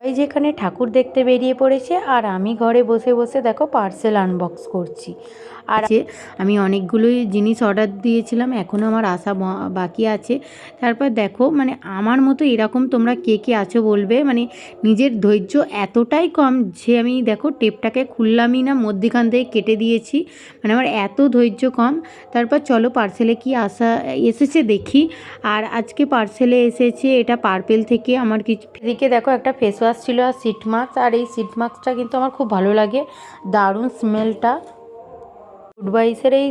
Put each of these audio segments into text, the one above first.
এই যেখানে ঠাকুর দেখতে বেরিয়ে পড়েছে আর আমি ঘরে বসে বসে দেখো পার্সেল আনবক্স করছি। আর আমি অনেকগুলোই জিনিস অর্ডার দিয়েছিলাম, এখনও আমার আসা বাকি আছে। তারপর দেখো মানে আমার মতো এরকম তোমরা কে কে আছো বলবে, মানে নিজের ধৈর্য এতটাই কম যে আমি দেখো টেপটাকে খুললামই না, মধ্যিখান থেকে কেটে দিয়েছি, মানে আমার এত ধৈর্য কম। তারপর চলো পার্সেলে কি এসেছে দেখি। আর আজকে পার্সেলে এসেছে এটা পার্পেল থেকে আমার কিছু, এদিকে দেখো একটা ফেস ওয়াশ ছিল আর সিট মাস্ক, আর এই সিট মাস্কটা কিন্তু আমার খুব ভালো লাগে, দারুণ স্মেলটা। গুডভাইসের এই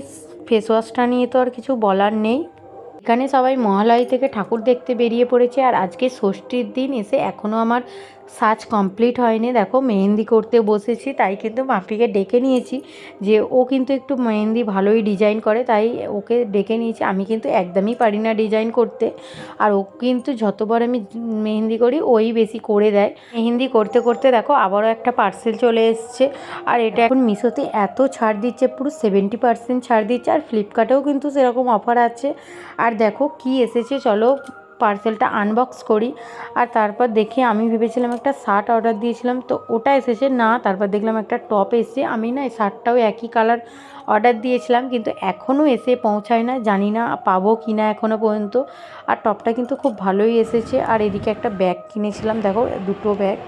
ফেস ওয়াশটা নিয়ে তো আর কিছু বলার নেই। এখানে সবাই মহালয়া থেকে ঠাকুর দেখতে বেরিয়ে পড়েছে আর আজকে ষষ্ঠীর দিন এসে এখনও আমার সাজ কমপ্লিট হয়নি। দেখো মেহেন্দি করতে বসেছি, তাই কিন্তু মাপিকে ডেকে নিয়েছি, যে ও কিন্তু একটু মেহেন্দি ভালোই ডিজাইন করে, তাই ওকে ডেকে নিয়েছি। আমি কিন্তু একদমই পারি না ডিজাইন করতে, আর ও কিন্তু যতবার আমি মেহেন্দি করি ওই বেশি করে দেয়। মেহেন্দি করতে করতে দেখো আবারও একটা পার্সেল চলে এসছে, আর এটা এখন মিশোতে এত ছাড় দিচ্ছে, পুরো 70% ছাড় দিচ্ছে, আর ফ্লিপকার্টেও কিন্তু সেরকম অফার আছে। আর দেখো কি এসেছে, চলো পার্সেলটা আনবক্স করি। আর তারপর দেখি আমি ভেবেছিলাম একটা শার্ট অর্ডার দিয়েছিলাম, তো ওটা এসেছে না, তারপর দেখলাম একটা টপ এসেছে। আমি না এই শার্টটাও একই কালার অর্ডার দিয়েছিলাম, কিন্তু এখনও এসে পৌঁছায় না, জানি না পাবো কি না এখনও পর্যন্ত। আর টপটা কিন্তু খুব ভালোই এসেছে। আর এদিকে একটা ব্যাগ কিনেছিলাম, দেখো দুটো ব্যাগ,